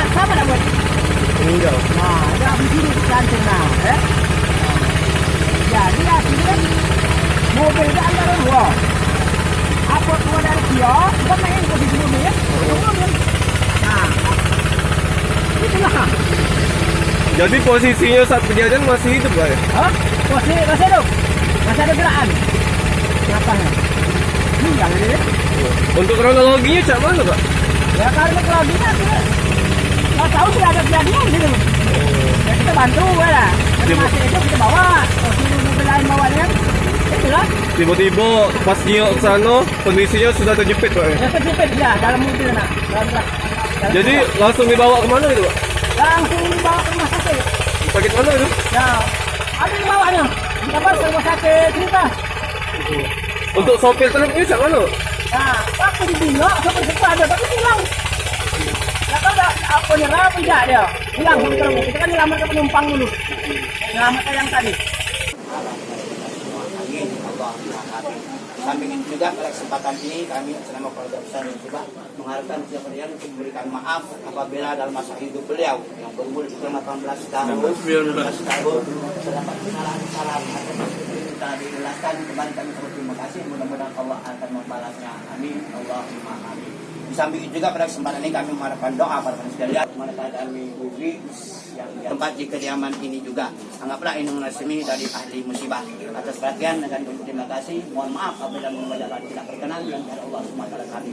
sama nak buat. Tinggal. Nah, ada di sini cantik nah, ya. Jadi sini kan mobil dia antara dua. Apa keluar dari kios, kita main posisi mobil ya. Nah, itulah. Jadi posisinya saat kejadian masih hidup Pak ya? Hah? Masih hidup. Masih ada gerakan. Kenapa ya? Meninggal ini. Untuk kronologinya cak mana Pak? Ya karena kronologinya nggak tahu sudah ada kejadian gitu. Ya kita bantu ya. Masih itu kita bawa. Terus mobil lain bawanya. Itulah. Tiba-tiba pas Nio ke sana kondisinya sudah terjepit Pak ya? Ya terjepit ya dalam mobil nak. Jadi langsung dibawa kemana itu Pak? Langsung dibawa ke rumah sakit. Sakit mana itu? Ya ada di bawahnya. Kita bawa ke rumah sakit cerita. Untuk sopir truknya cak mana? Nah, waktu dibina, sopir truk ada tapi hilang. Nggak tahu apa nyerah apa tidak dia. Hilang sopir truk. Kita kan nyelamat ke penumpang dulu. Nyelamat yang tadi. Samping itu juga pada kesempatan ini kami selama keluarga besar juga mengharapkan setiap kalian untuk memberikan maaf apabila dalam masa hidup beliau yang berumur 18 tahun terdapat kesalahan-kesalahan atau kita dijelaskan kembali kami terima kasih mudah-mudahan Allah akan membalasnya amin Allahumma amin. Di samping itu juga pada kesempatan ini kami mengharapkan doa para sekalian mana kami beri yang tempat di kediaman ini juga anggaplah ini resmi dari ahli musibah atas perhatian dan terima kasih mohon maaf apabila membaca tidak berkenan dan kepada Allah SWT kami.